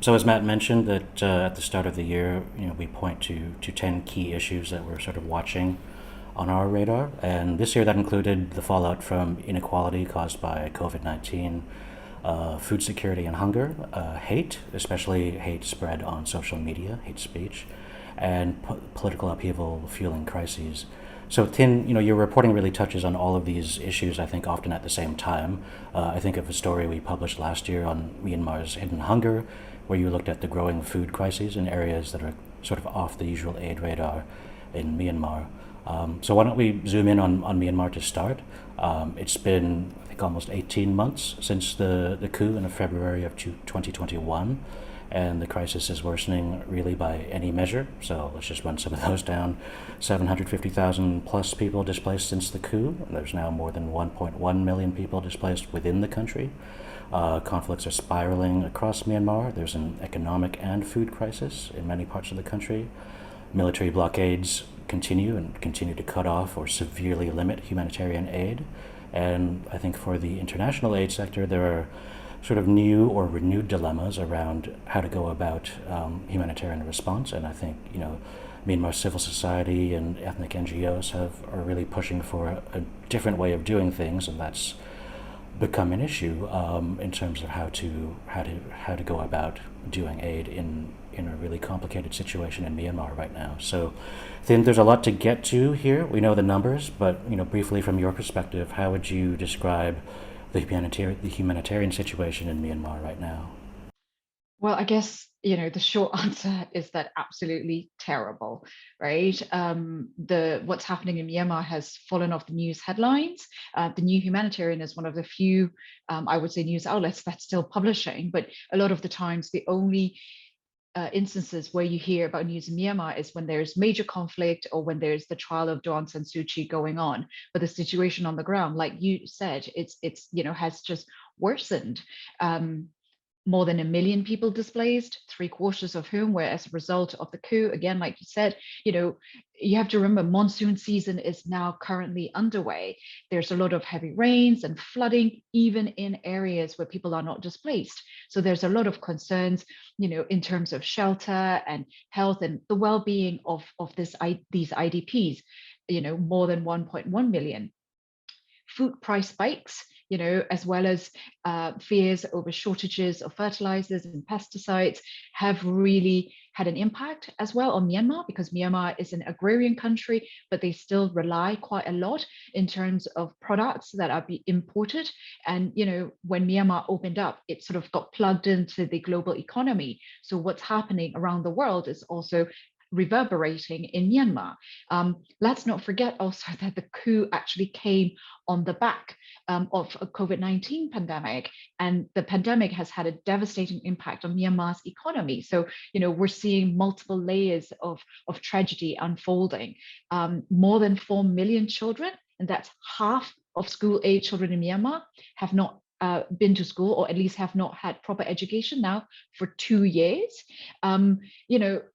So as Matt mentioned, that at the start of the year, we point to 10 key issues that we're sort of watching on our radar. And this year that included the fallout from inequality caused by COVID-19, food security and hunger, hate, especially hate spread on social media, hate speech, and political upheaval fueling crises. So, Tin, your reporting really touches on all of these issues, I think, often at the same time. I think of a story we published last year on Myanmar's hidden hunger, where you looked at the growing food crises in areas that are sort of off the usual aid radar in Myanmar. So why don't we zoom in on Myanmar to start? It's been, I think, almost 18 months since the coup in February of 2021, and the crisis is worsening really by any measure. So let's just run some of those down. 750,000 plus people displaced since the coup. There's now more than 1.1 million people displaced within the country. Conflicts are spiraling across Myanmar. There's an economic and food crisis in many parts of the country. Military blockades continue to cut off or severely limit humanitarian aid. And I think for the international aid sector, there are sort of new or renewed dilemmas around how to go about humanitarian response. And I think, Myanmar civil society and ethnic NGOs are really pushing for a different way of doing things, and that's become an issue in terms of how to go about doing aid in a really complicated situation in Myanmar right now. So, then there's a lot to get to here. We know the numbers, but briefly from your perspective, how would you describe the humanitarian situation in Myanmar right now? Well, I guess, the short answer is that absolutely terrible, right? The what's happening in Myanmar has fallen off the news headlines. The New Humanitarian is one of the few, I would say, news outlets that's still publishing, but a lot of the times the only instances where you hear about news in Myanmar is when there's major conflict or when there's the trial of Daw Aung San Suu Kyi going on. But the situation on the ground, like you said, it's has just worsened. More than 1 million people displaced, three-quarters of whom were as a result of the coup. Again, like you said, you have to remember monsoon season is now currently underway. There's a lot of heavy rains and flooding, even in areas where people are not displaced. So there's a lot of concerns, in terms of shelter and health and the well-being of these IDPs. More than 1.1 million. Food price spikes, as well as fears over shortages of fertilizers and pesticides have really had an impact as well on Myanmar, because Myanmar is an agrarian country, but they still rely quite a lot in terms of products that are being imported. And, when Myanmar opened up, it sort of got plugged into the global economy. So what's happening around the world is also reverberating in Myanmar. Let's not forget also that the coup actually came on the back of a COVID-19 pandemic, and the pandemic has had a devastating impact on Myanmar's economy. So, we're seeing multiple layers of tragedy unfolding. More than 4 million children, and that's half of school-age children in Myanmar, have not been to school, or at least have not had proper education now for 2 years.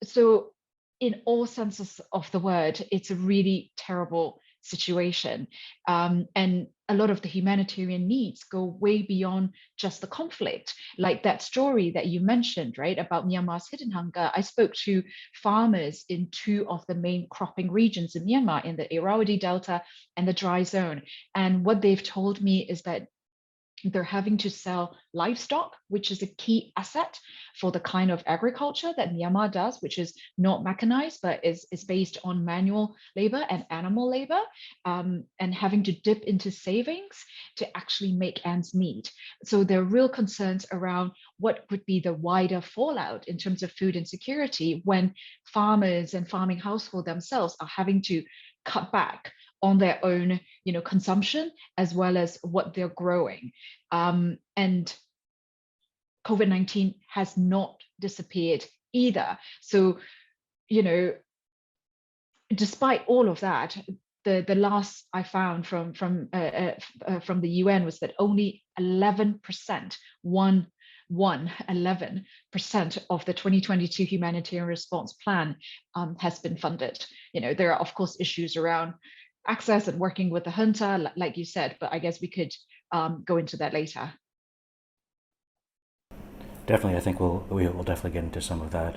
So in all senses of the word, it's a really terrible situation. And a lot of the humanitarian needs go way beyond just the conflict. Like that story that you mentioned, right, about Myanmar's hidden hunger. I spoke to farmers in two of the main cropping regions in Myanmar, in the Irrawaddy Delta and the dry zone. And what they've told me is that they're having to sell livestock, which is a key asset for the kind of agriculture that Myanmar does, which is not mechanized, but is based on manual labor and animal labor, and having to dip into savings to actually make ends meet. So there are real concerns around what would be the wider fallout in terms of food insecurity when farmers and farming households themselves are having to cut back on their own, consumption, as well as what they're growing. And COVID-19 has not disappeared either. So, despite all of that, the last I found from the UN was that only 11%, 11% of the 2022 humanitarian response plan has been funded. There are of course issues around access and working with the junta, like you said, but I guess we could go into that later. Definitely, I think we will definitely get into some of that.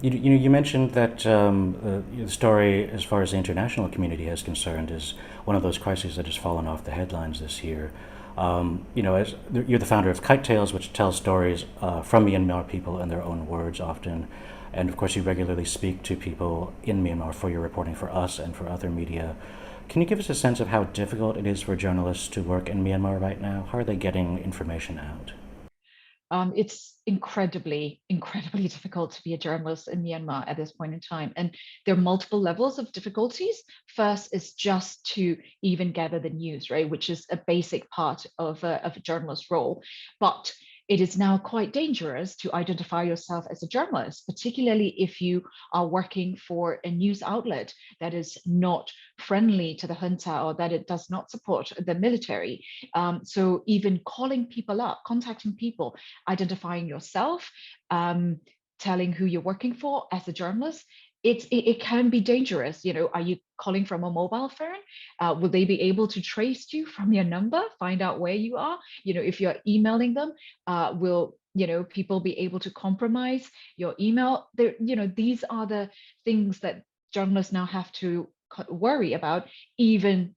You mentioned that the story, as far as the international community is concerned, is one of those crises that has fallen off the headlines this year. As you're the founder of Kite Tales, which tells stories from Myanmar people in their own words often, and of course you regularly speak to people in Myanmar for your reporting for us and for other media. Can you give us a sense of how difficult it is for journalists to work in Myanmar right now? How are they getting information out? It's incredibly difficult to be a journalist in Myanmar at this point in time. And there are multiple levels of difficulties. First is just to even gather the news, right, which is a basic part of a journalist role. But it is now quite dangerous to identify yourself as a journalist, particularly if you are working for a news outlet that is not friendly to the junta or that it does not support the military. So even calling people up, contacting people, identifying yourself, telling who you're working for as a journalist, it can be dangerous. Are you calling from a mobile phone? Will they be able to trace you from your number, find out where you are? If you're emailing them, will people be able to compromise your email? These are the things that journalists now have to worry about, even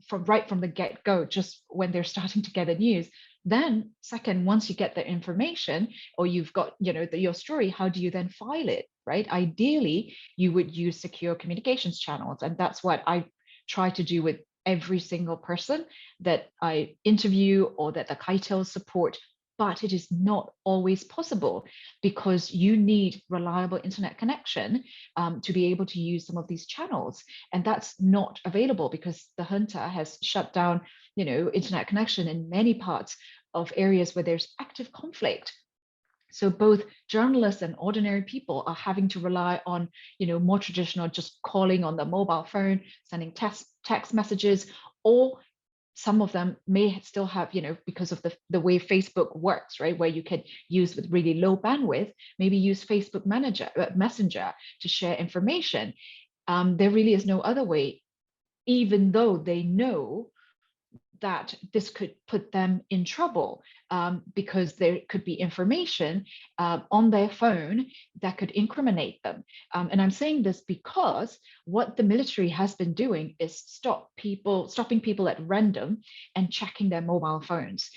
from the get-go, just when they're starting to gather news. Then second, once you get the information or you've got your story, how do you then file it, right? Ideally you would use secure communications channels, and that's what I try to do with every single person that I interview or that the Kaitel support. But it is not always possible because you need reliable internet connection to be able to use some of these channels. And that's not available because the junta has shut down internet connection in many parts of areas where there's active conflict. So both journalists and ordinary people are having to rely on more traditional, just calling on the mobile phone, sending text messages, or some of them may still have, because of the way Facebook works, right, where you can use with really low bandwidth, maybe use Facebook Messenger to share information. There really is no other way, even though they know that this could put them in trouble, because there could be information on their phone that could incriminate them. And I'm saying this because what the military has been doing is stopping people at random and checking their mobile phones.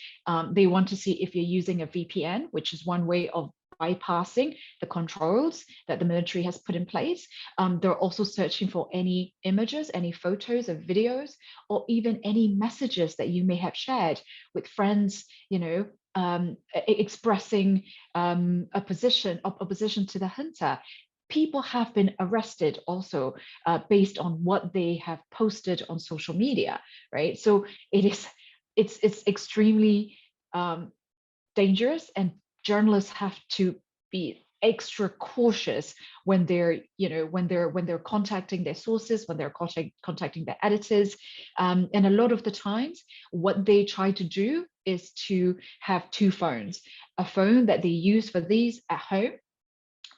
They want to see if you're using a VPN, which is one way of bypassing the controls that the military has put in place. They're also searching for any images, any photos or videos, or even any messages that you may have shared with friends, expressing opposition to the junta. People have been arrested also based on what they have posted on social media, right? So it's extremely dangerous, and journalists have to be extra cautious when they're contacting their sources, when they're contacting their editors. And a lot of the times what they try to do is to have two phones, a phone that they use for these at home,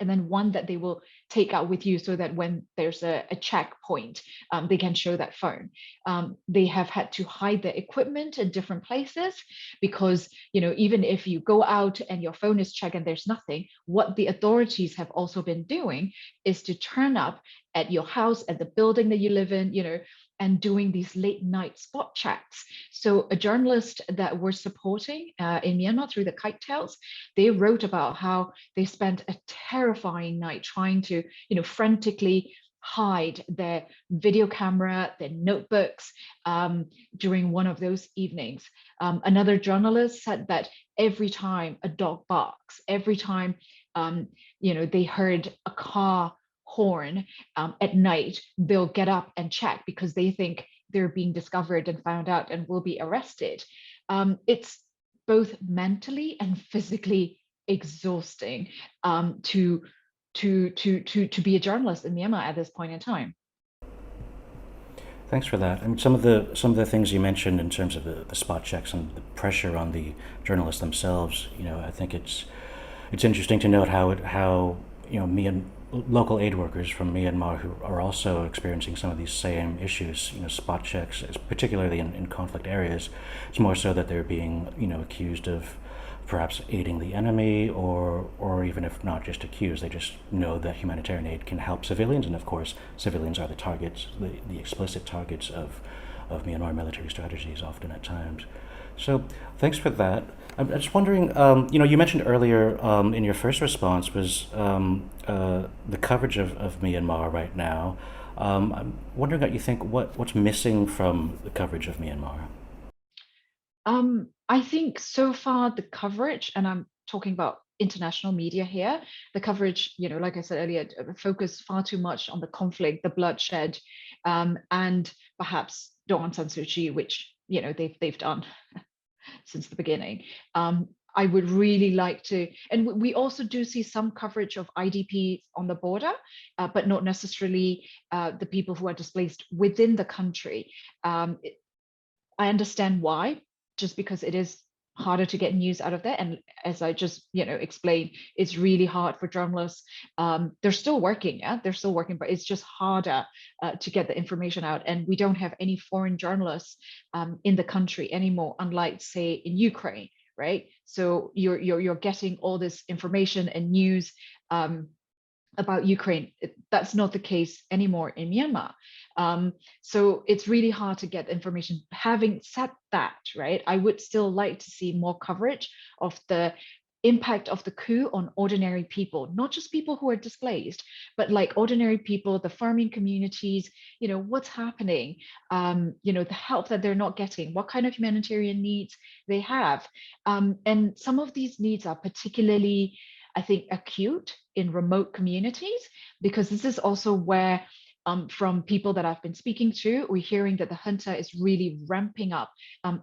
and then one that they will take out with you so that when there's a checkpoint, they can show that phone. They have had to hide their equipment in different places because, even if you go out and your phone is checked and there's nothing, what the authorities have also been doing is to turn up at your house, at the building that you live in, and doing these late night spot checks. So a journalist that we're supporting in Myanmar through the Kite Tales, they wrote about how they spent a terrifying night trying to, frantically hide their video camera, their notebooks during one of those evenings. Another journalist said that every time a dog barks, every time they heard a car horn at night, they'll get up and check because they think they're being discovered and found out and will be arrested. It's both mentally and physically exhausting to be a journalist in Myanmar at this point in time. Thanks for that. I mean, some of the things you mentioned in terms of the spot checks and the pressure on the journalists themselves. I think it's interesting to note how local aid workers from Myanmar who are also experiencing some of these same issues. Spot checks, particularly in conflict areas. It's more so that they're being accused of perhaps aiding the enemy, or even if not just accused, they just know that humanitarian aid can help civilians, and of course, civilians are the targets, the explicit targets of Myanmar military strategies often at times. So thanks for that. I'm just wondering, you mentioned earlier in your first response was the coverage of Myanmar right now. I'm wondering what you think, what's missing from the coverage of Myanmar? I think so far the coverage, and I'm talking about international media here, the coverage, like I said earlier, focused far too much on the conflict, the bloodshed, and perhaps Aung San Suu Kyi, which they've done since the beginning. I would really like to, and we also do see some coverage of IDPs on the border, but not necessarily the people who are displaced within the country. I understand why, just because it is harder to get news out of there. And as I just, explained, it's really hard for journalists. They're still working, yeah, they're still working, but it's just harder to get the information out. And we don't have any foreign journalists in the country anymore, unlike say in Ukraine, right? So you're getting all this information and news about Ukraine. That's not the case anymore in Myanmar. So it's really hard to get information. Having said that, right, I would still like to see more coverage of the impact of the coup on ordinary people, not just people who are displaced, but like ordinary people, the farming communities, what's happening, the help that they're not getting, what kind of humanitarian needs they have. And some of these needs are particularly, I think, acute in remote communities, because this is also where from people that I've been speaking to, we're hearing that the junta is really ramping up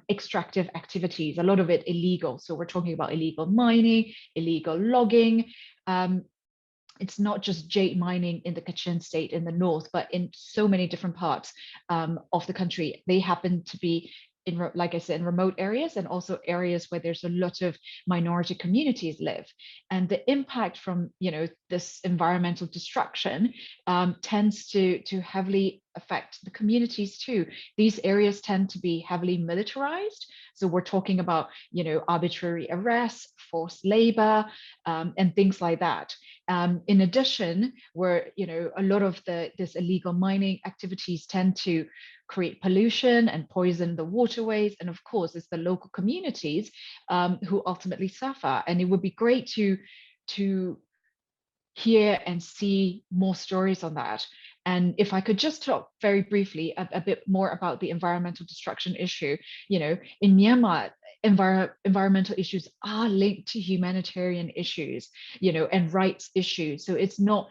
extractive activities, a lot of it illegal. So we're talking about illegal mining, illegal logging. It's not just jade mining in the Kachin state in the north, but in so many different parts of the country. They happen to be in, like I said, in remote areas, and also areas where there's a lot of minority communities live. And the impact from this environmental destruction tends to heavily affect the communities too. These areas tend to be heavily militarized. So we're talking about arbitrary arrests, forced labor, and things like that. In addition, where a lot of this illegal mining activities tend to create pollution and poison the waterways, and of course, it's the local communities who ultimately suffer. And it would be great to hear and see more stories on that. And if I could just talk very briefly a bit more about the environmental destruction issue, in Myanmar, environmental issues are linked to humanitarian issues, and rights issues. So it's not,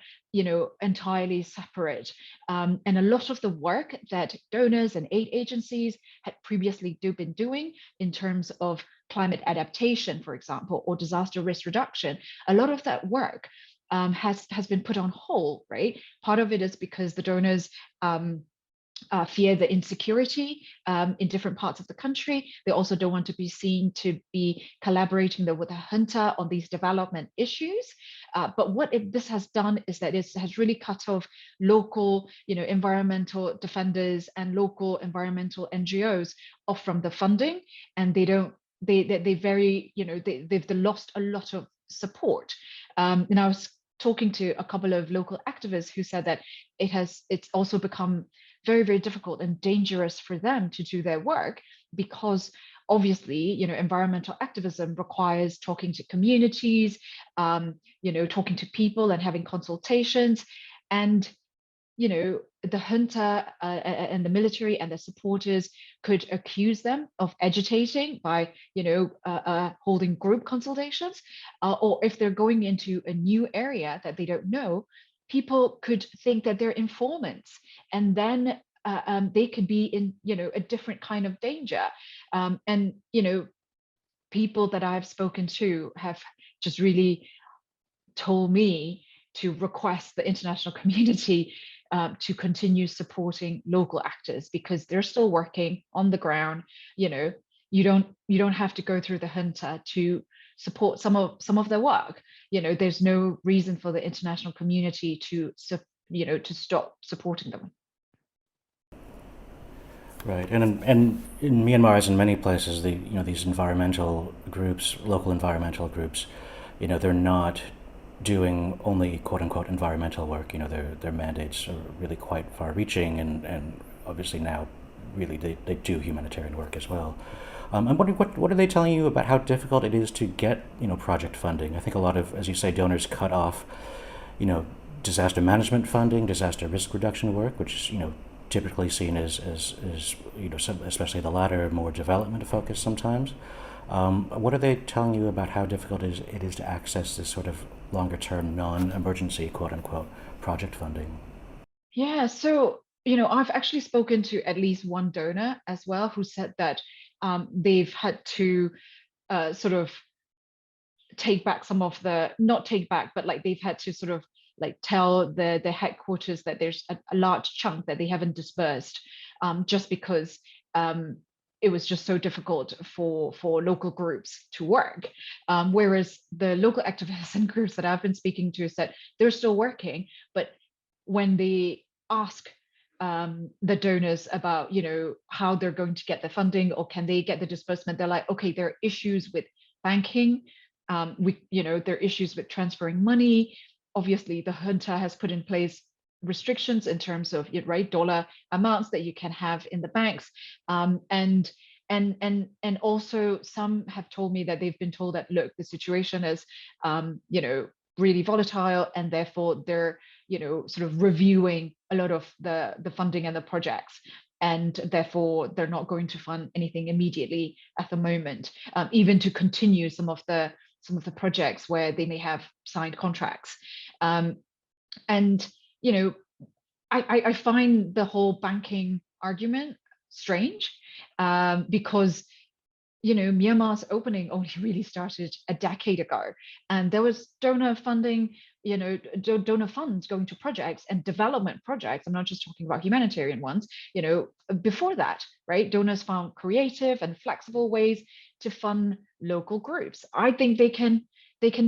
entirely separate. And a lot of the work that donors and aid agencies had previously been doing in terms of climate adaptation, for example, or disaster risk reduction, a lot of that work has been put on hold, right? Part of it is because the donors fear the insecurity in different parts of the country. They also don't want to be seen to be collaborating with the junta on these development issues. But what this has done is that it has really cut off local, environmental defenders and local environmental NGOs off from the funding, and they very, they've lost a lot of support. And I was talking to a couple of local activists who said that it's also become very, very difficult and dangerous for them to do their work, because obviously, environmental activism requires talking to communities, talking to people and having consultations. And the junta and the military and their supporters could accuse them of agitating by, holding group consultations, or if they're going into a new area that they don't know, people could think that they're informants, and then they could be in, a different kind of danger. And people that I've spoken to have just really told me to request the international community to continue supporting local actors, because they're still working on the ground. You don't have to go through the junta to support some of their work. There's no reason for the international community to stop supporting them. Right, and in Myanmar, as in many places, these environmental groups, local environmental groups, they're not doing only quote unquote environmental work. Their mandates are really quite far reaching, and obviously now, really they do humanitarian work as well. I'm wondering what are they telling you about how difficult it is to get project funding? I think a lot of, as you say, donors cut off you know, disaster management funding, disaster risk reduction work, which is, typically seen as especially the latter, more development focused sometimes. What are they telling you about how difficult it is to access this sort of longer term, non emergency, quote unquote, project funding? Yeah, so I've actually spoken to at least one donor as well who said that they've had to sort of take back some of the, not take back, but like they've had to sort of like tell the headquarters that there's a large chunk that they haven't dispersed, just because um, it was just so difficult for local groups to work. Whereas the local activists and groups that I've been speaking to said they're still working, but when they ask the donors about how they're going to get the funding or can they get the disbursement, they're like, okay, there are issues with banking, there are issues with transferring money. Obviously the junta has put in place restrictions in terms of right dollar amounts that you can have in the banks, and also some have told me that they've been told that look, the situation is really volatile, and therefore they're sort of reviewing a lot of the funding and the projects, and therefore they're not going to fund anything immediately at the moment, even to continue some of the projects where they may have signed contracts. And you know I find the whole banking argument strange, because Myanmar's opening only really started a decade ago, and there was donor funding, donor funds going to projects and development projects. I'm not just talking about humanitarian ones. Before that, right? Donors found creative and flexible ways to fund local groups. I think they can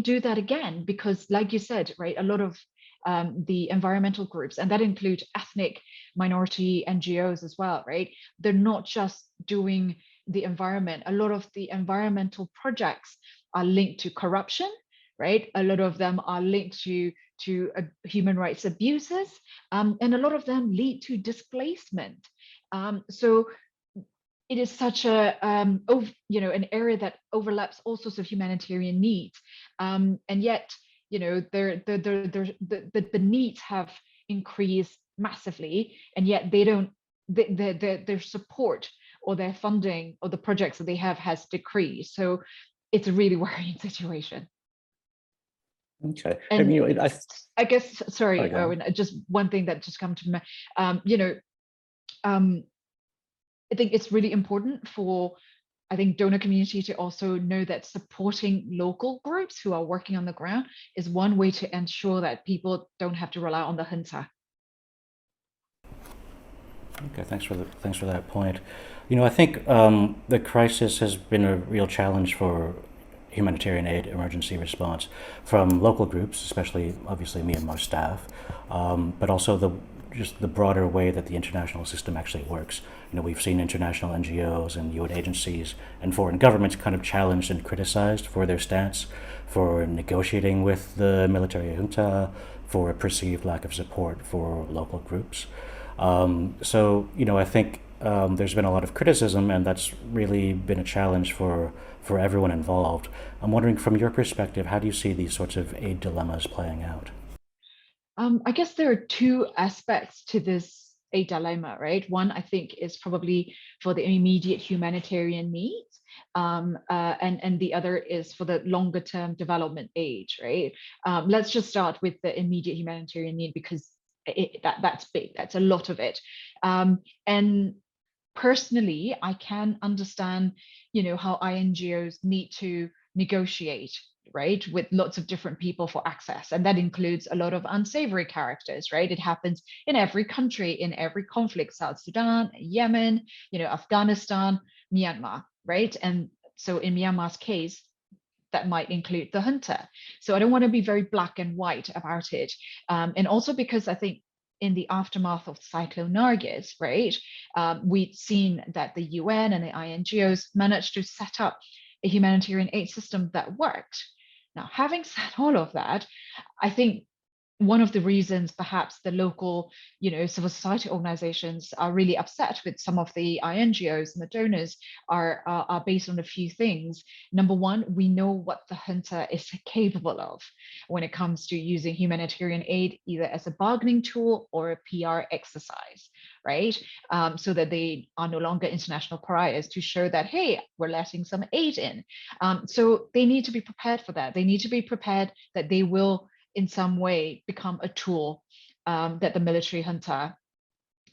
do that again because, like you said, right, a lot of the environmental groups, and that include ethnic minority NGOs as well, right? They're not just doing the environment. A lot of the environmental projects are linked to corruption, right? A lot of them are linked to human rights abuses, and a lot of them lead to displacement. So it is such an area that overlaps all sorts of humanitarian needs, and yet the needs have increased massively, and yet they don't their support or their funding or the projects that they have has decreased. So it's a really worrying situation. Okay. I And mean, I guess, sorry, sorry, go on. Irwin, just one thing that just come to me. um, you know um, I think it's really important for, I think, donor community to also know that supporting local groups who are working on the ground is one way to ensure that people don't have to rely on the junta. Okay, thanks for that point. I think the crisis has been a real challenge for humanitarian aid emergency response from local groups, especially obviously Myanmar staff, but also just the broader way that the international system actually works. We've seen international NGOs and UN agencies and foreign governments kind of challenged and criticized for their stance, for negotiating with the military junta, for a perceived lack of support for local groups. I think there's been a lot of criticism, and that's really been a challenge for everyone involved. I'm wondering, from your perspective, how do you see these sorts of aid dilemmas playing out? I guess there are two aspects to this a dilemma, right? One, I think, is probably for the immediate humanitarian needs, and the other is for the longer term development aid, right? Let's just start with the immediate humanitarian need because that's big. That's a lot of it, and personally, I can understand, how INGOs need to negotiate, right, with lots of different people for access. And that includes a lot of unsavory characters, right? It happens in every country, in every conflict, South Sudan, Yemen, Afghanistan, Myanmar, right? And so in Myanmar's case, that might include the junta. So I don't want to be very black and white about it. And also because I think in the aftermath of Cyclone Nargis, right, we'd seen that the UN and the INGOs managed to set up a humanitarian aid system that worked. Now, having said all of that, I think one of the reasons perhaps the local, civil society organizations are really upset with some of the INGOs and the donors are based on a few things. Number one, we know what the junta is capable of when it comes to using humanitarian aid, either as a bargaining tool or a PR exercise, right? So that they are no longer international pariahs, to show that, hey, we're letting some aid in. So they need to be prepared for that. They need to be prepared that they will in some way become a tool that the military junta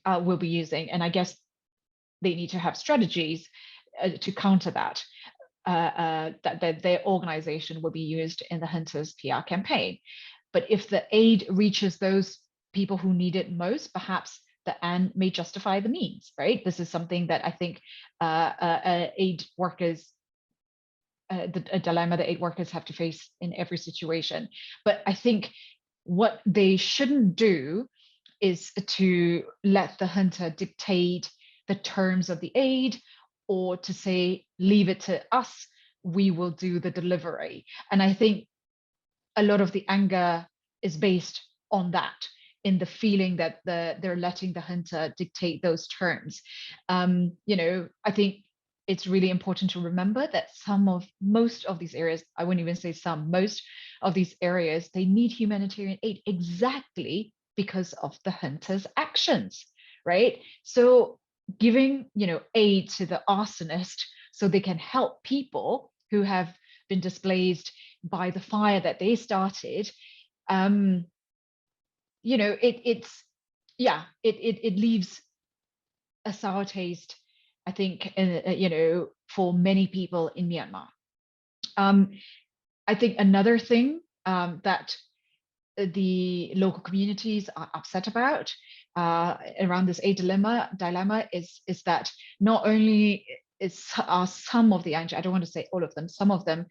will be using. And I guess they need to have strategies to counter that, that their organization will be used in the junta's PR campaign. But if the aid reaches those people who need it most, perhaps the end may justify the means, right? This is something that I think aid workers a dilemma that aid workers have to face in every situation. But I think what they shouldn't do is to let the junta dictate the terms of the aid, or to say, leave it to us, we will do the delivery. And I think a lot of the anger is based on that, in the feeling that they're letting the junta dictate those terms. I think it's really important to remember that most of these areas, I wouldn't even say some, most of these areas, they need humanitarian aid exactly because of the junta's actions, right? So giving, aid to the arsonist so they can help people who have been displaced by the fire that they started, it leaves a sour taste, I think, for many people in Myanmar. I think another thing that the local communities are upset about around this aid dilemma is that not only are some of the I don't want to say all of them, some of them,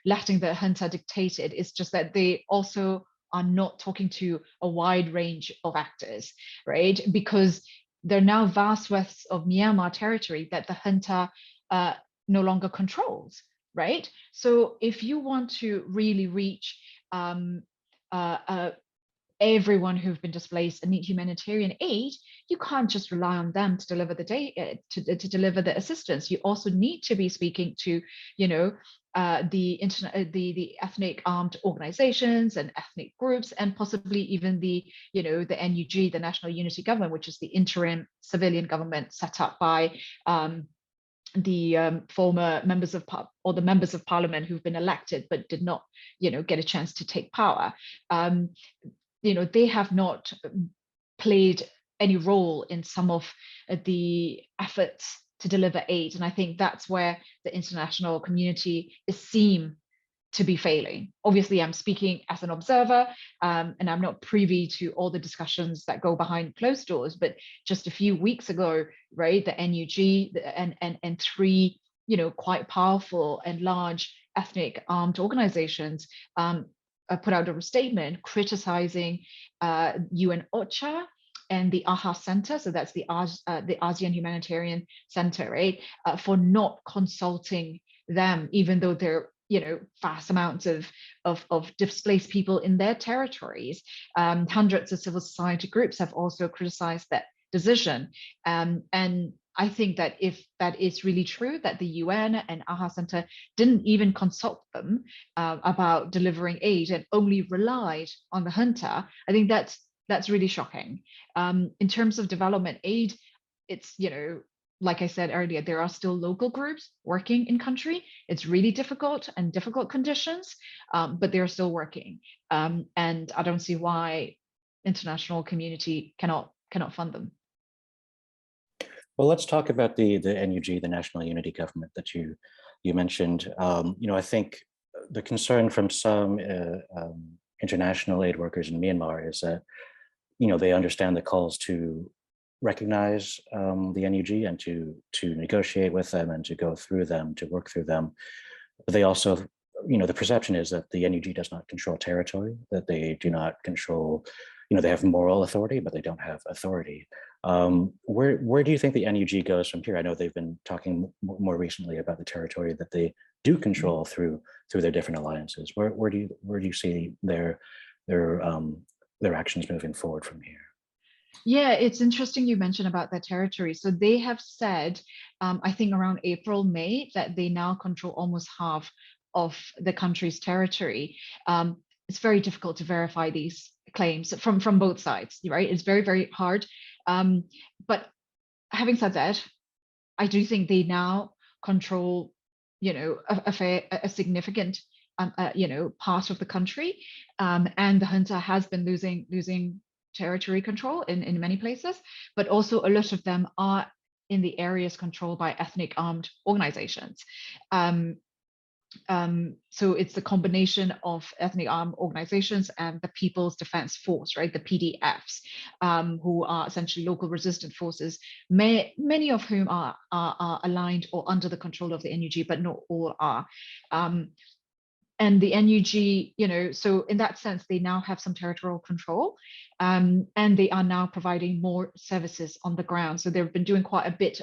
letting the junta dictate it, it's just that they also are not talking to a wide range of actors, right? Because there are now vast swaths of Myanmar territory that the junta no longer controls, right? So if you want to really reach everyone who've been displaced and need humanitarian aid, you can't just rely on them to deliver to deliver the assistance. You also need to be speaking to, the ethnic armed organizations and ethnic groups, and possibly even the NUG, the National Unity Government, which is the interim civilian government set up by the former members of the members of parliament who've been elected but did not, get a chance to take power. They have not played any role in some of the efforts to deliver aid, and I think that's where the international community is seen to be failing. Obviously, I'm speaking as an observer, and I'm not privy to all the discussions that go behind closed doors. But just a few weeks ago, right, the NUG and three, quite powerful and large ethnic armed organizations put out a statement criticizing UN OCHA and the AHA Center, so that's the ASEAN Humanitarian Center, right, for not consulting them, even though they're vast amounts of displaced people in their territories. Hundreds of civil society groups have also criticized that decision. And I think that if that is really true, that the UN and AHA Center didn't even consult them about delivering aid and only relied on the junta, I think that's really shocking. In terms of development aid, it's, like I said earlier, there are still local groups working in country. It's really difficult and difficult conditions, but they're still working. And I don't see why international community cannot fund them. Well, let's talk about the NUG, the National Unity Government that you mentioned. I think the concern from some international aid workers in Myanmar is that they understand the calls to recognize the NUG and to negotiate with them and to go through them, to work through them. But they also the perception is that the NUG does not control territory, that they do not control, they have moral authority, but they don't have authority. Where do you think the NUG goes from here? I know they've been talking more recently about the territory that they do control through their different alliances. Where do you see their actions moving forward from here? Yeah, it's interesting you mentioned about their territory. So they have said, I think around April, May, that they now control almost half of the country's territory. It's very difficult to verify these claims from both sides, right? It's very, very hard. But having said that, I do think they now control, a significant, part of the country, and the junta has been losing territory control in many places, but also a lot of them are in the areas controlled by ethnic armed organizations. So it's the combination of ethnic armed organizations and the People's Defense Force, right? The PDFs, who are essentially local resistance forces, many of whom are aligned or under the control of the NUG, but not all are. And the NUG, so in that sense, they now have some territorial control, and they are now providing more services on the ground. So they've been doing quite a bit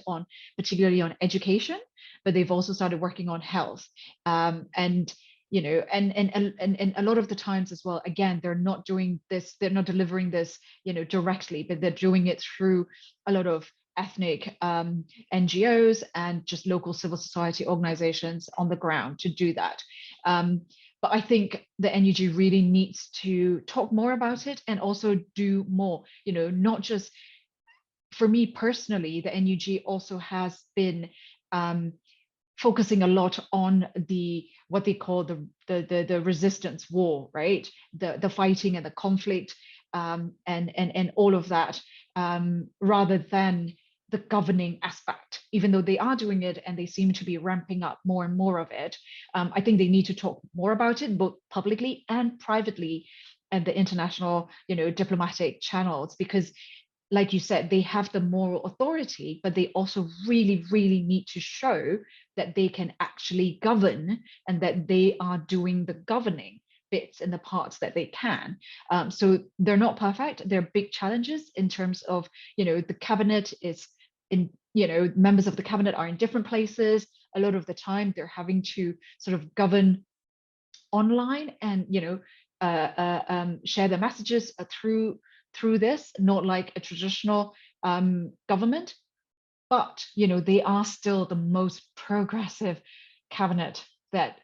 particularly on education, but they've also started working on health, and a lot of the times as well. Again, they're not doing this, they're not delivering this, directly, but they're doing it through a lot of ethnic NGOs and just local civil society organizations on the ground to do that. But I think the NUG really needs to talk more about it and also do more, not just, for me personally, the NUG also has been focusing a lot on what they call the resistance war, right? The fighting and the conflict, and all of that, rather than the governing aspect, even though they are doing it and they seem to be ramping up more and more of it. I think they need to talk more about it, both publicly and privately, and the international, diplomatic channels, because like you said, they have the moral authority, but they also really, really need to show that they can actually govern and that they are doing the governing bits and the parts that they can. So they're not perfect. There are big challenges in terms of, the cabinet is in, members of the cabinet are in different places. A lot of the time they're having to sort of govern online and, share their messages through this, not like a traditional government. But, they are still the most progressive cabinet that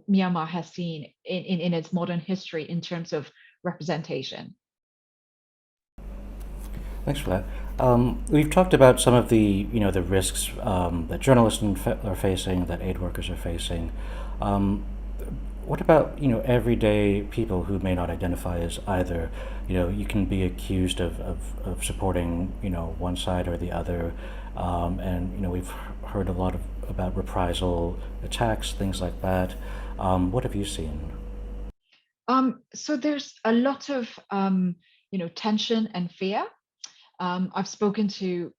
Myanmar has seen in its modern history in terms of representation. Thanks for that. We've talked about some of the the risks that journalists are facing, that aid workers are facing. What about everyday people who may not identify as either? You can be accused of supporting one side or the other, and we've heard a lot about reprisal attacks, things like that. What have you seen? So there's a lot of tension and fear. I've spoken to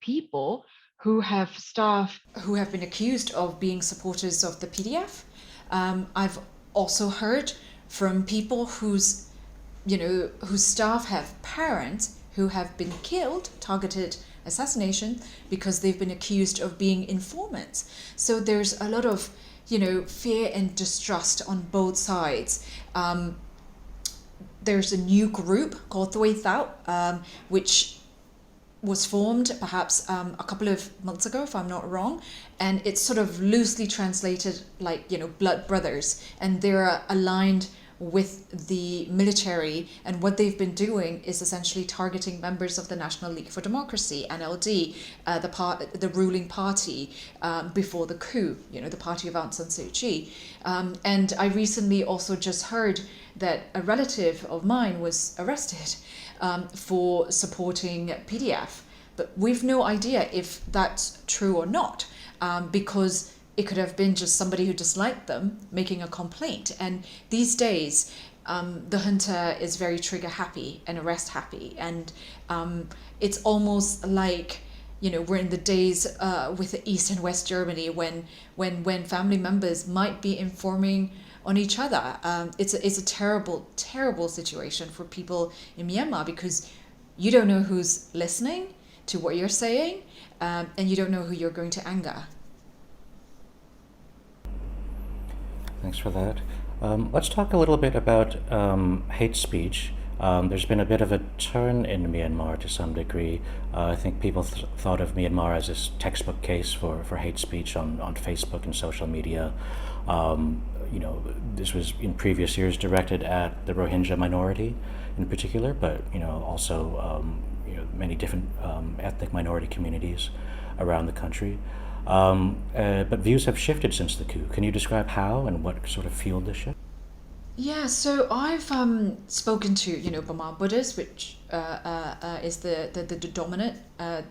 people who have staff who have been accused of being supporters of the PDF. I've also heard from people whose staff have parents who have been killed, targeted assassination, because they've been accused of being informants. So there's a lot of fear and distrust on both sides. There's a new group called Thin Lei, which was formed perhaps a couple of months ago, if I'm not wrong, and it's sort of loosely translated like blood brothers, and they're aligned with the military, and what they've been doing is essentially targeting members of the National League for Democracy, NLD, the ruling party before the coup, the party of Aung San Suu Kyi. And I recently also just heard that a relative of mine was arrested for supporting PDF, but we've no idea if that's true or not, because it could have been just somebody who disliked them making a complaint. And these days, the junta is very trigger happy and arrest happy. And it's almost like, we're in the days with the East and West Germany when family members might be informing on each other. It's a terrible, terrible situation for people in Myanmar, because you don't know who's listening to what you're saying, and you don't know who you're going to anger. Thanks for that. Let's talk a little bit about hate speech. There's been a bit of a turn in Myanmar to some degree. I think people thought of Myanmar as this textbook case for hate speech on Facebook and social media. This was in previous years directed at the Rohingya minority in particular, but also many different ethnic minority communities around the country. But views have shifted since the coup. Can you describe how and what sort of fueled this shift? Yeah, so I've spoken to Burma Buddhists, which is the dominant,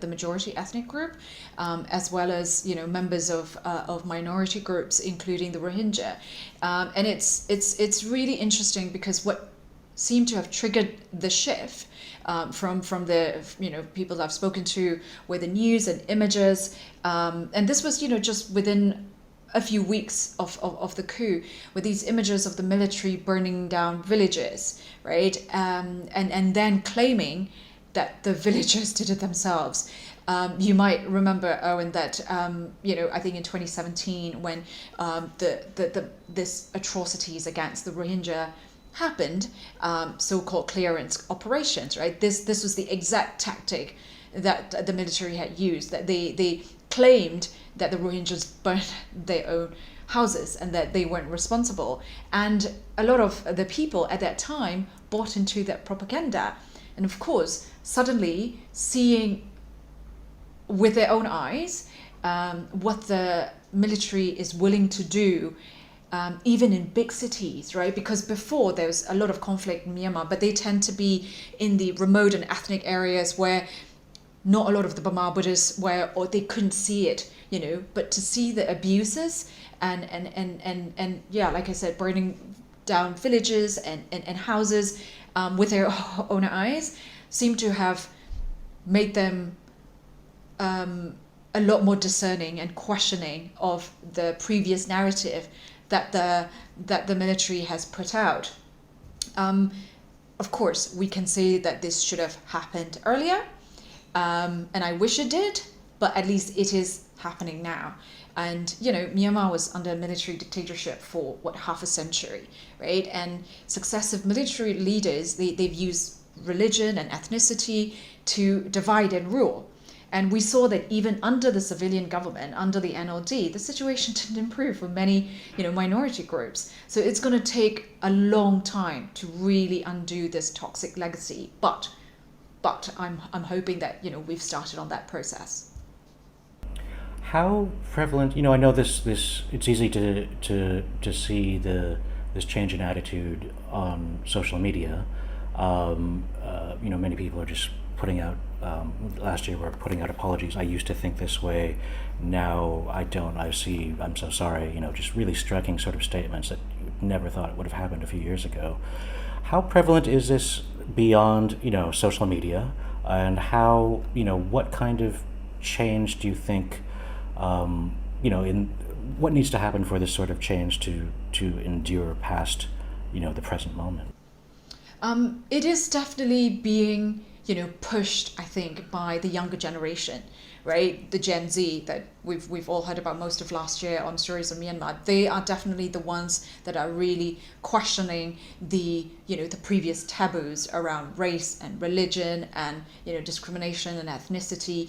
the majority ethnic group, as well as members of minority groups, including the Rohingya, and it's really interesting, because what seemed to have triggered the shift from the people that I've spoken to were the news and images, and this was just within a few weeks of the coup, with these images of the military burning down villages, right? And then claiming that the villagers did it themselves. You might remember, Irwin, that I think in 2017, when this atrocities against the Rohingya happened, so-called clearance operations, right? This was the exact tactic that the military had used, that they claimed that the Rohingyas burned their own houses and that they weren't responsible. And a lot of the people at that time bought into that propaganda. And of course, suddenly seeing with their own eyes what the military is willing to do, even in big cities, right? Because before there was a lot of conflict in Myanmar, but they tend to be in the remote and ethnic areas where not a lot of the Burma Buddhists or they couldn't see it, but to see the abuses and yeah, like I said, burning down villages and houses with their own eyes seemed to have made them a lot more discerning and questioning of the previous narrative that the military has put out. Of course, we can say that this should have happened earlier, and I wish it did, but at least it is happening now. And Myanmar was under military dictatorship for half a century, right? And successive military leaders, they've used religion and ethnicity to divide and rule. And we saw that even under the civilian government, under the NLD, the situation didn't improve for many, minority groups. So it's going to take a long time to really undo this toxic legacy. But I'm hoping that we've started on that process. How prevalent? I know this. It's easy to see this change in attitude on social media. Many people are just putting out. Last year, we're putting out apologies. I used to think this way. Now I don't. I'm so sorry. Just really striking sort of statements that you never thought it would have happened a few years ago. How prevalent is this beyond social media, and how what kind of change do you think in what needs to happen for this sort of change to endure past the present moment? It is definitely being pushed, I think, by the younger generation, right? The Gen Z that we've all heard about most of last year on Stories of Myanmar. They are definitely the ones that are really questioning the the previous taboos around race and religion and discrimination and ethnicity.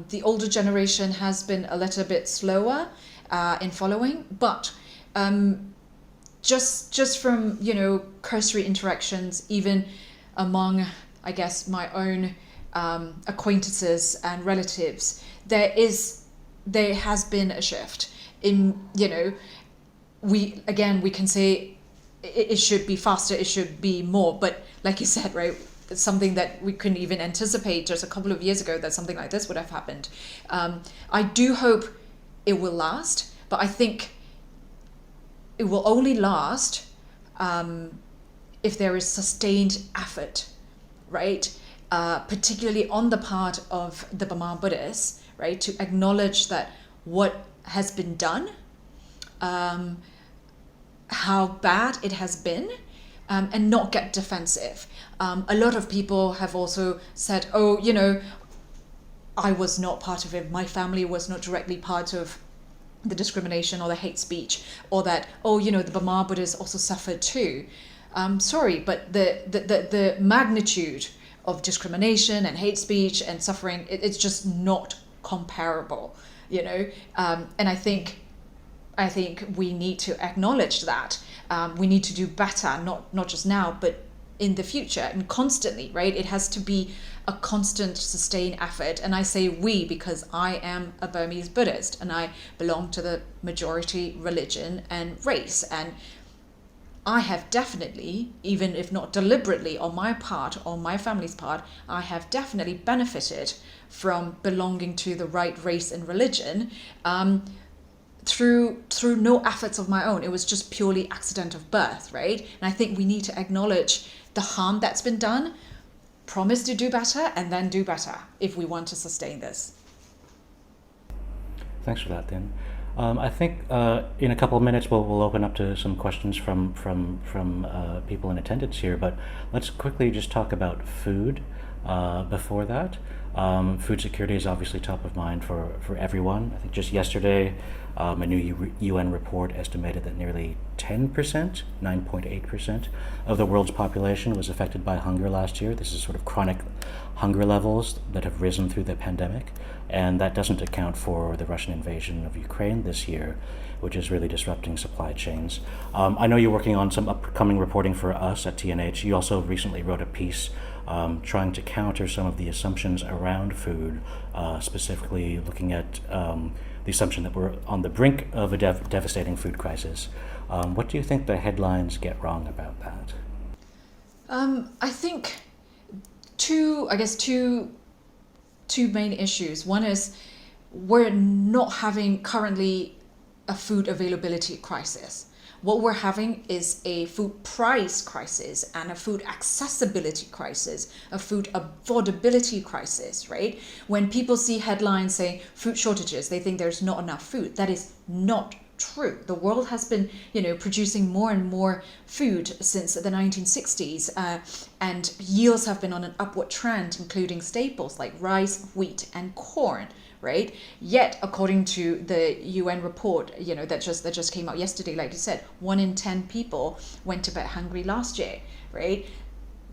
The older generation has been a little bit slower in following, but just from cursory interactions, even among, I guess, my own acquaintances and relatives, there has been a shift in we can say it should be faster, it should be more, but like you said, right, it's something that we couldn't even anticipate just a couple of years ago that something like this would have happened. I do hope it will last, but I think it will only last if there is sustained effort, right? particularly on the part of the Burma Buddhists, right, to acknowledge that what has been done, how bad it has been, and not get defensive. A lot of people have also said, oh, I was not part of it. My family was not directly part of the discrimination or the hate speech, or that, oh, the Burma Buddhists also suffered too. Sorry, but the magnitude of discrimination and hate speech and suffering, it's just not comparable, and I think we need to acknowledge that. We need to do better, not just now, but in the future, and constantly, right? It has to be a constant, sustained effort. And I say we because I am a Burmese Buddhist and I belong to the majority religion and race. And I have definitely, even if not deliberately on my part or my family's part, I have definitely benefited from belonging to the right race and religion, through no efforts of my own. It was just purely accident of birth, right? And I think we need to acknowledge the harm that's been done, promise to do better, and then do better if we want to sustain this. Thanks for that, Thin. I think in a couple of minutes we'll open up to some questions from people in attendance here, but let's quickly just talk about food before that. Food security is obviously top of mind for everyone. I think just yesterday a new UN report estimated that nearly 10%, 9.8% of the world's population was affected by hunger last year. This is sort of chronic hunger levels that have risen through the pandemic, and that doesn't account for the Russian invasion of Ukraine this year, which is really disrupting supply chains. I know you're working on some upcoming reporting for us at TNH. You also recently wrote a piece trying to counter some of the assumptions around food, specifically looking at the assumption that we're on the brink of a devastating food crisis. What do you think the headlines get wrong about that? I think two main issues. One is we're not having currently a food availability crisis. What we're having is a food price crisis and a food accessibility crisis, a food affordability crisis, right? When people see headlines saying food shortages, they think there's not enough food. That is not true. The world has been, producing more and more food since the 1960s, and yields have been on an upward trend, including staples like rice, wheat, and corn. Right? Yet, according to the UN report, that just came out yesterday, like you said, 1 in 10 people went to bed hungry last year, right?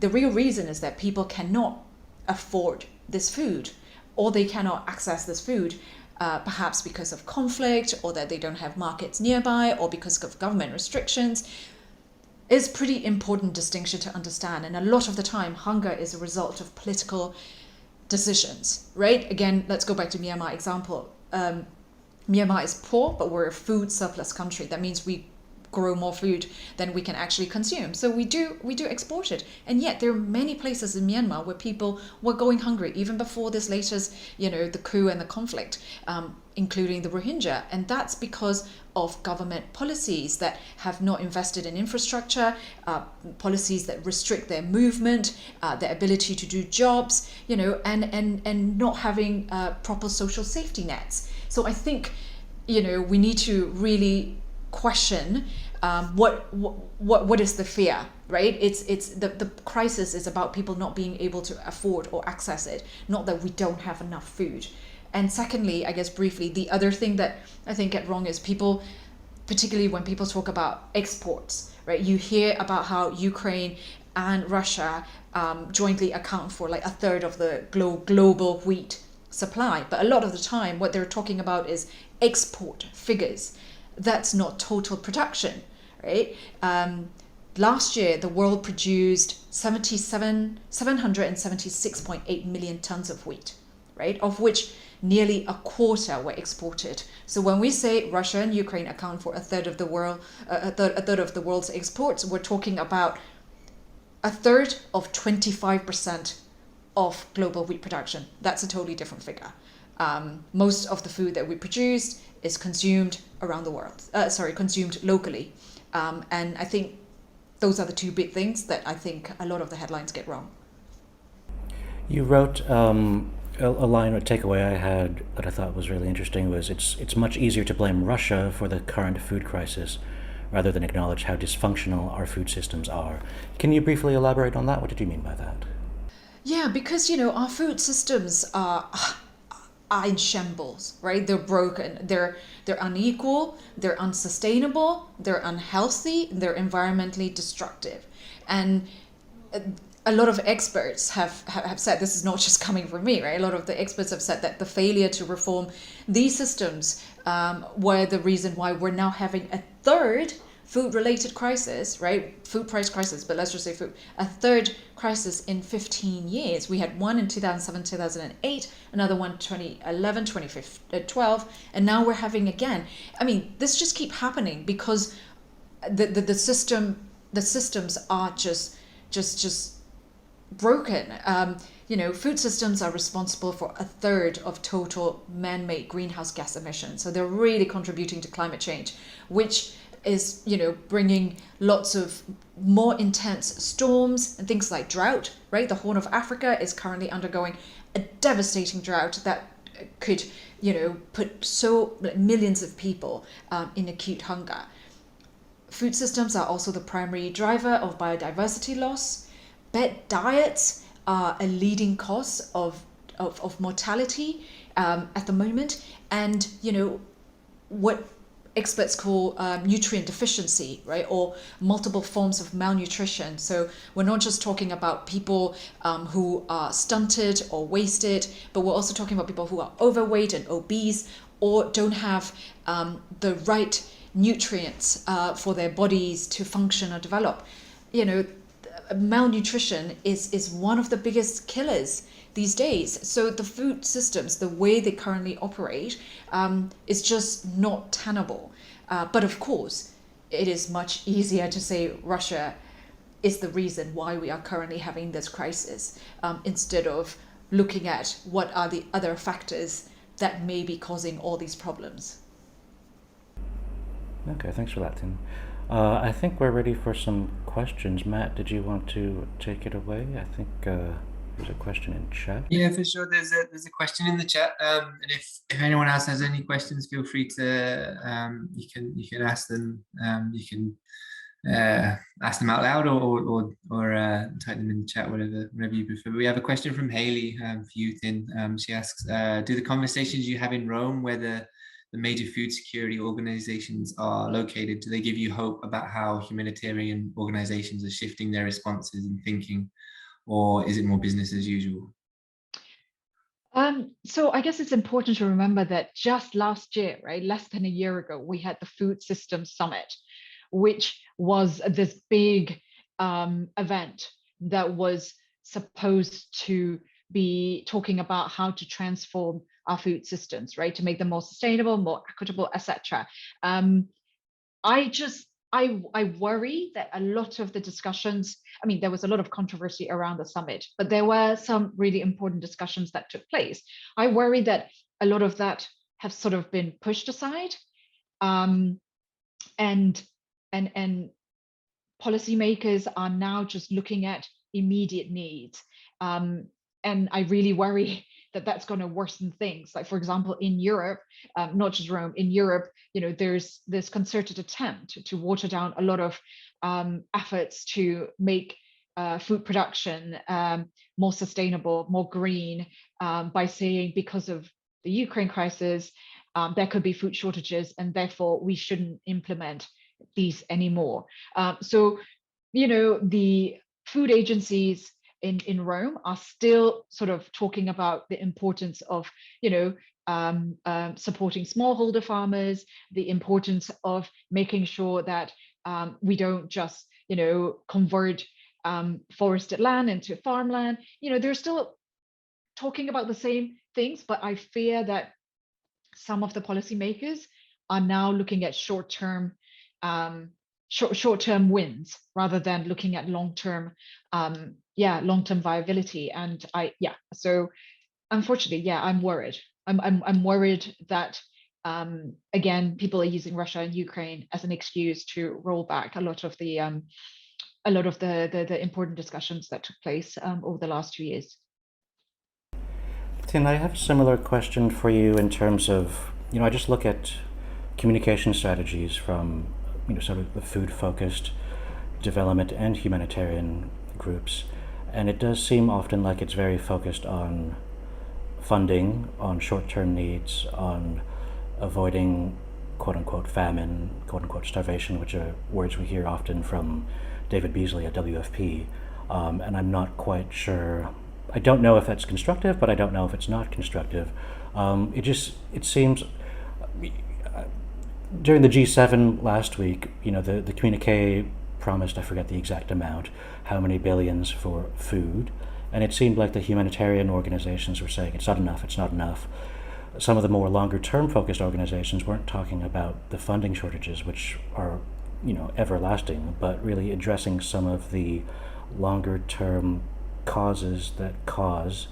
The real reason is that people cannot afford this food, or they cannot access this food, perhaps because of conflict, or that they don't have markets nearby, or because of government restrictions. It's a pretty important distinction to understand, and a lot of the time, hunger is a result of political decisions, right? Again, let's go back to Myanmar example. Myanmar is poor, but we're a food surplus country. That means we grow more food than we can actually consume. So we do export it. And yet there are many places in Myanmar where people were going hungry even before this latest, the coup and the conflict, including the Rohingya. And that's because of government policies that have not invested in infrastructure, policies that restrict their movement, their ability to do jobs, and not having proper social safety nets. So I think, we need to really question what is the fear, right? It's the crisis is about people not being able to afford or access it, not that we don't have enough food. And secondly, I guess briefly, the other thing that I think get wrong is people, particularly when people talk about exports, right? You hear about how Ukraine and Russia jointly account for like a third of the global wheat supply. But a lot of the time, what they're talking about is export figures. That's not total production, right? Last year, the world produced 776.8 million tons of wheat, right? Of which nearly a quarter were exported. So when we say Russia and Ukraine account for a third of the world, a third of the world's exports, we're talking about a third of 25% of global wheat production. That's a totally different figure. Most of the food that we produce is consumed around the world. Consumed locally, and I think those are the two big things that I think a lot of the headlines get wrong. You wrote a line or takeaway I had that I thought was really interesting was it's much easier to blame Russia for the current food crisis rather than acknowledge how dysfunctional our food systems are. Can you briefly elaborate on that? What did you mean by that? Yeah, because our food systems are in shambles, right? They're broken. They're unequal. They're unsustainable. They're unhealthy. They're environmentally destructive, and a lot of experts have said, this is not just coming from me, right? A lot of the experts have said that the failure to reform these systems were the reason why we're now having a third food-related crisis, right? Food price crisis, but let's just say food. A third crisis in 15 years. We had one in 2007, 2008, another one 2011, 2012, and now we're having again. I mean, this just keep happening because the systems are just broken. Food systems are responsible for a third of total man-made greenhouse gas emissions. So they're really contributing to climate change, which is, bringing lots of more intense storms and things like drought, right? The Horn of Africa is currently undergoing a devastating drought that could, put millions of people in acute hunger. Food systems are also the primary driver of biodiversity loss. Bad diets are a leading cause of mortality at the moment, and what experts call nutrient deficiency, right, or multiple forms of malnutrition. So we're not just talking about people who are stunted or wasted, but we're also talking about people who are overweight and obese or don't have the right nutrients for their bodies to function or develop. Malnutrition is one of the biggest killers these days. So the food systems, the way they currently operate, is just not tenable. But of course, it is much easier to say Russia is the reason why we are currently having this crisis, instead of looking at what are the other factors that may be causing all these problems. Okay, thanks for that, Tim. I think we're ready for some questions. Matt, did you want to take it away? I think there's a question in chat. Yeah, for sure. There's a question in the chat, and if anyone else has any questions, feel free to you can ask them. You can ask them out loud or type them in the chat, whatever you prefer. But we have a question from Haley for you, Thin. She asks, do the conversations you have in Rome, where the major food security organizations are located, do they give you hope about how humanitarian organizations are shifting their responses and thinking, or is it more business as usual? So I guess it's important to remember that just last year, right, less than a year ago, we had the Food Systems Summit, which was this big event that was supposed to be talking about how to transform our food systems, right, to make them more sustainable, more equitable, etc. I worry that a lot of the discussions, I mean, there was a lot of controversy around the summit, but there were some really important discussions that took place. I worry that a lot of that have sort of been pushed aside, and policymakers are now just looking at immediate needs. And I really worry that that's going to worsen things. Like, for example, in Europe, not just Rome, in Europe, there's this concerted attempt to water down a lot of efforts to make food production more sustainable, more green, by saying because of the Ukraine crisis, there could be food shortages, and therefore we shouldn't implement these anymore. So, the food agencies in Rome are still sort of talking about the importance of, supporting smallholder farmers, the importance of making sure that we don't just, convert forested land into farmland. They're still talking about the same things, but I fear that some of the policymakers are now looking at short-term wins rather than looking at long-term viability. And so unfortunately, I'm worried. I'm worried that again, people are using Russia and Ukraine as an excuse to roll back a lot of the important discussions that took place over the last 2 years. Tim, I have a similar question for you in terms of, I just look at communication strategies from, sort of the food-focused development and humanitarian groups, and it does seem often like it's very focused on funding, on short-term needs, on avoiding quote-unquote famine, quote-unquote starvation, which are words we hear often from David Beasley at WFP, and I'm not quite sure. I don't know if that's constructive, but I don't know if it's not constructive. It seems during the G7 last week, the communique promised, I forget the exact amount, how many billions for food, and it seemed like the humanitarian organizations were saying it's not enough, it's not enough. Some of the more longer term focused organizations weren't talking about the funding shortages, which are, everlasting, but really addressing some of the longer term causes that cause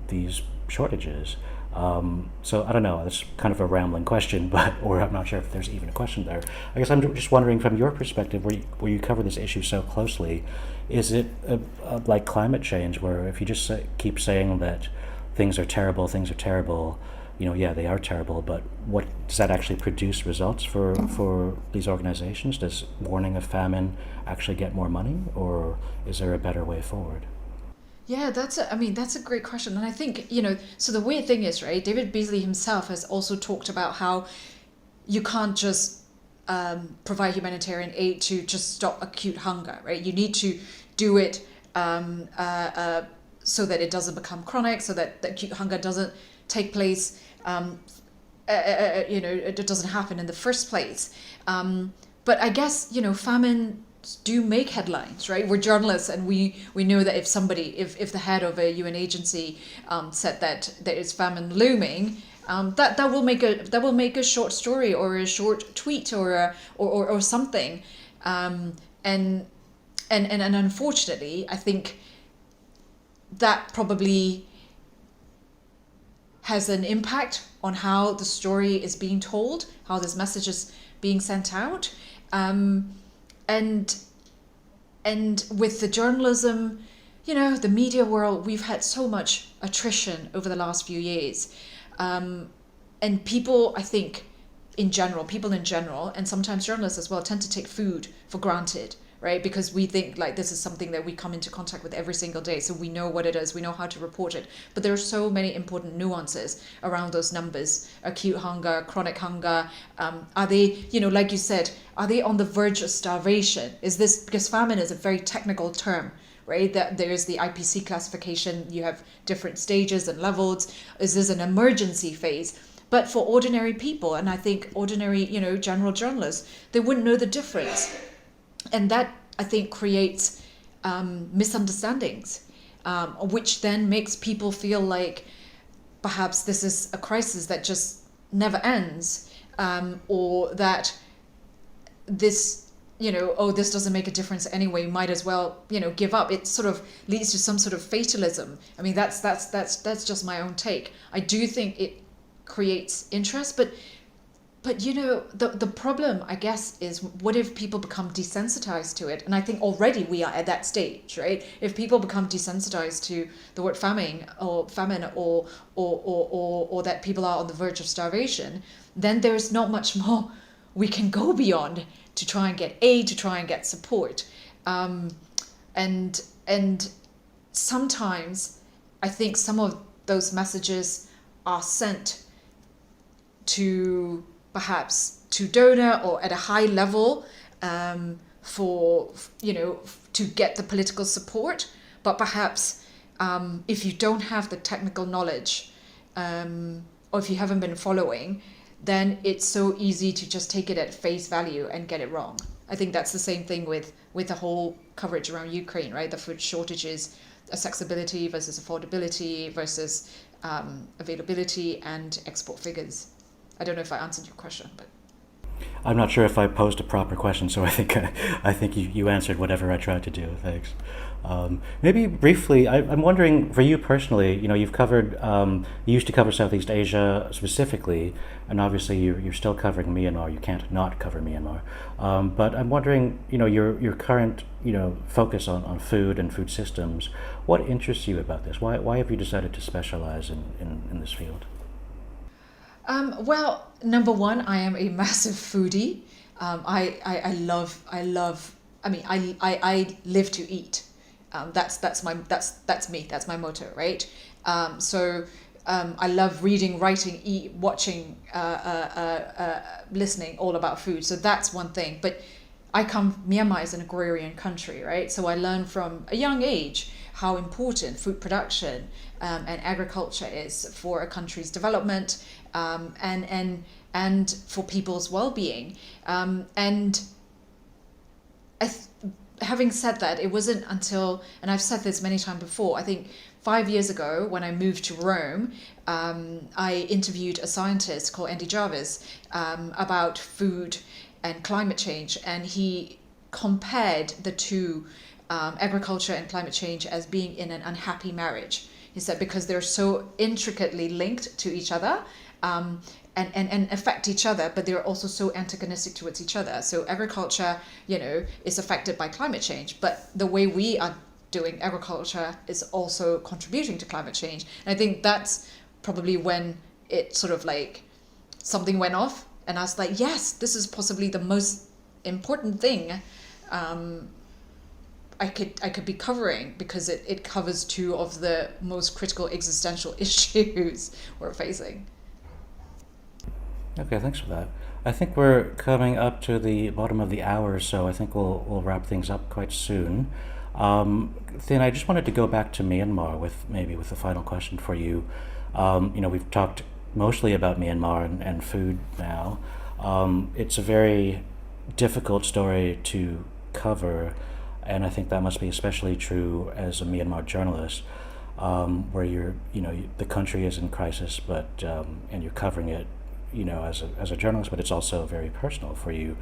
these shortages. So I don't know, that's kind of a rambling question, or I'm not sure if there's even a question there. I guess I'm just wondering from your perspective, where you cover this issue so closely, is it like climate change, where if you just keep saying that things are terrible, yeah, they are terrible, but what does that actually produce results for these organizations? Does warning of famine actually get more money, or is there a better way forward? Yeah, that's a great question. And I think, so the weird thing is, right, David Beasley himself has also talked about how you can't just provide humanitarian aid to just stop acute hunger, right? You need to do it so that it doesn't become chronic, so that the acute hunger doesn't take place, it doesn't happen in the first place. But I guess, famine do make headlines, right? We're journalists, and we know that if the head of a UN agency said that there is famine looming, that will make a short story or a short tweet or something, and unfortunately, I think that probably has an impact on how the story is being told, how this message is being sent out. And with the journalism, the media world, we've had so much attrition over the last few years. And people, I think, people in general, and sometimes journalists as well, tend to take food for granted, right? Because we think like this is something that we come into contact with every single day. So we know what it is, we know how to report it. But there are so many important nuances around those numbers: acute hunger, chronic hunger. Are they, like you said, are they on the verge of starvation? Is this, because famine is a very technical term, right? That there's the IPC classification, you have different stages and levels. Is this an emergency phase? But for ordinary people, and I think ordinary, general journalists, they wouldn't know the difference. And that, I think, creates misunderstandings, which then makes people feel like perhaps this is a crisis that just never ends, or that this, this doesn't make a difference anyway, might as well, give up. It sort of leads to some sort of fatalism. I mean, that's just my own take. I do think it creates interest, but the problem, I guess, is what if people become desensitized to it? And I think already we are at that stage, right? If people become desensitized to the word famine, or that people are on the verge of starvation, then there's not much more we can go beyond to try and get aid, to try and get support. And sometimes I think some of those messages are sent to perhaps to donor or at a high level, for to get the political support, but perhaps if you don't have the technical knowledge, or if you haven't been following, then it's so easy to just take it at face value and get it wrong. I think that's the same thing with the whole coverage around Ukraine, right? The food shortages, accessibility versus affordability versus availability and export figures. I don't know if I answered your question, but I'm not sure if I posed a proper question, so I think you answered whatever I tried to do. Thanks. Maybe briefly, I'm wondering for you personally. You've covered, you used to cover Southeast Asia specifically, and obviously you're still covering Myanmar. You can't not cover Myanmar. But I'm wondering, your current, focus on food and food systems. What interests you about this? Why have you decided to specialize in this field? Well, number one, I am a massive foodie. I love. I mean, I live to eat. That's me. That's my motto, right? I love reading, writing, watching, listening, all about food. So that's one thing. But Myanmar is an agrarian country, right? So I learned from a young age how important food production and agriculture is for a country's development, and for people's well-being. And having said that, it wasn't until, and I've said this many times before, I think 5 years ago when I moved to Rome, I interviewed a scientist called Andy Jarvis about food and climate change, and he compared the two, agriculture and climate change, as being in an unhappy marriage. He said because they're so intricately linked to each other, and affect each other, but they're also so antagonistic towards each other. So agriculture, is affected by climate change, but the way we are doing agriculture is also contributing to climate change. And I think that's probably when it sort of like something went off, and I was like, yes, this is possibly the most important thing I could be covering, because it covers two of the most critical existential issues we're facing. Okay, thanks for that. I think we're coming up to the bottom of the hour, so I think we'll wrap things up quite soon. Thin, I just wanted to go back to Myanmar with the final question for you. We've talked mostly about Myanmar and food now. It's a very difficult story to cover, and I think that must be especially true as a Myanmar journalist, where the country is in crisis, but and you're covering it, as a journalist, but it's also very personal for you.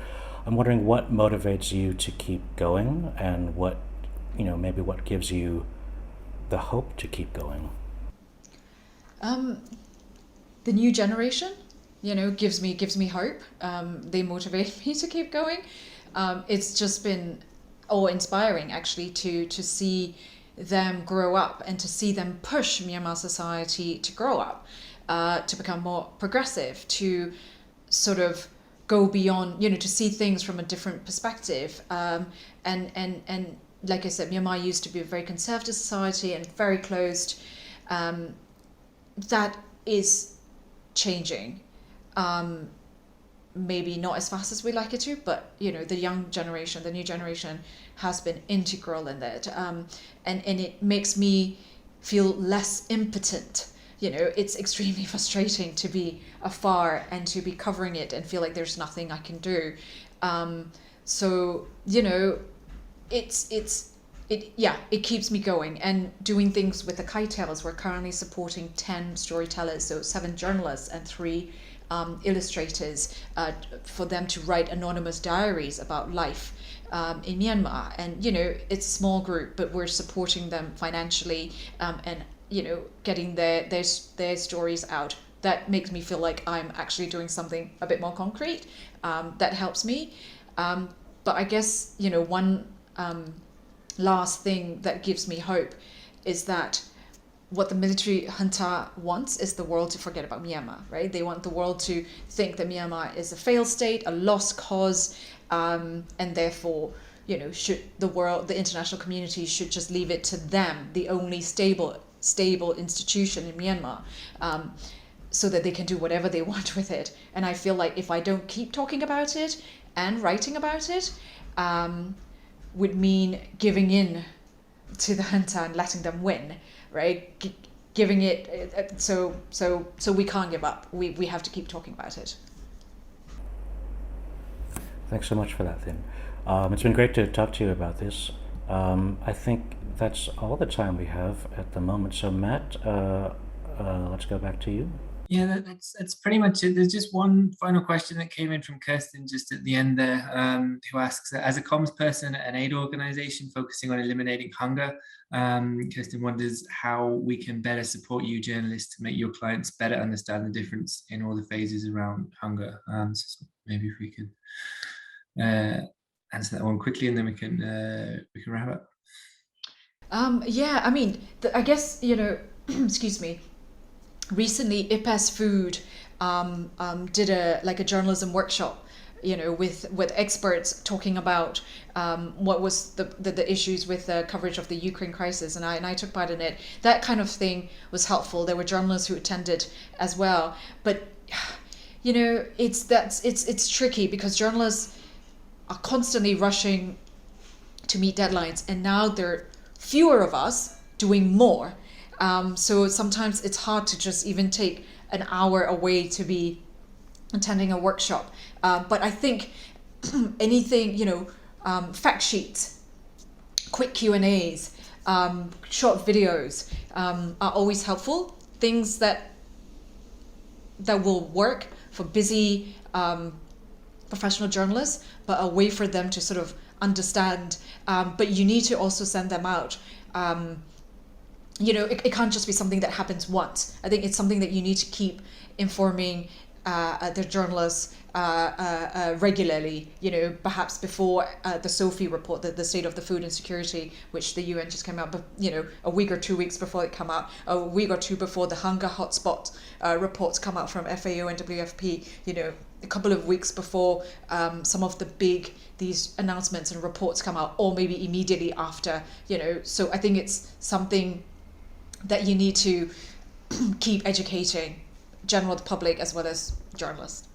I'm wondering what motivates you to keep going, and what gives you the hope to keep going. The new generation, gives me hope. They motivate me to keep going. It's just been awe-inspiring, actually, to see them grow up and to see them push Myanmar society to grow up, to become more progressive, to sort of go beyond, to see things from a different perspective. And like I said, Myanmar used to be a very conservative society and very closed. That is changing. Maybe not as fast as we like it to, but the new generation has been integral in that, and it makes me feel less impotent. It's extremely frustrating to be afar and to be covering it and feel like there's nothing I can do. It keeps me going, and doing things with the Kite-tellers. We're currently supporting 10 storytellers, so 7 journalists and 3 illustrators, for them to write anonymous diaries about life in Myanmar. And it's a small group, but we're supporting them financially, and getting their stories out. That makes me feel like I'm actually doing something a bit more concrete. That helps me. But I guess one last thing that gives me hope is that what the military junta wants is the world to forget about Myanmar, right? They want the world to think that Myanmar is a failed state, a lost cause, and therefore, the international community should just leave it to them, the only stable institution in Myanmar, so that they can do whatever they want with it. And I feel like if I don't keep talking about it and writing about it, would mean giving in to the junta and letting them win, right? Giving it, so we can't give up. We have to keep talking about it. Thanks so much for that, Thin. It's been great to talk to you about this. I think that's all the time we have at the moment. So Matt, let's go back to you. Yeah, that's pretty much it. There's just one final question that came in from Kirsten just at the end there, who asks, as a comms person at an aid organization focusing on eliminating hunger, Kirsten wonders how we can better support you journalists to make your clients better understand the difference in all the phases around hunger. So maybe if we could answer that one quickly, and then we can wrap up. Yeah, I mean, I guess, excuse me. Recently, IPAS Food did a journalism workshop, with experts talking about what was the issues with the coverage of the Ukraine crisis, and I took part in it. That kind of thing was helpful. There were journalists who attended as well, but it's tricky because journalists are constantly rushing to meet deadlines, and now there are fewer of us doing more. So sometimes it's hard to just even take an hour away to be attending a workshop. But I think anything, fact sheets, quick Q&As, short videos are always helpful. Things that will work for busy professional journalists, but a way for them to sort of understand. But you need to also send them out. It can't just be something that happens once. I think it's something that you need to keep informing the journalists regularly, perhaps before the SOFI report, the State of the Food Insecurity, which the UN just came out, but a week or 2 weeks before it come out, a week or two before the hunger hotspot reports come out from FAO and WFP, a couple of weeks before some of these announcements and reports come out, or maybe immediately after, so I think it's something that you need to keep educating general public as well as journalists.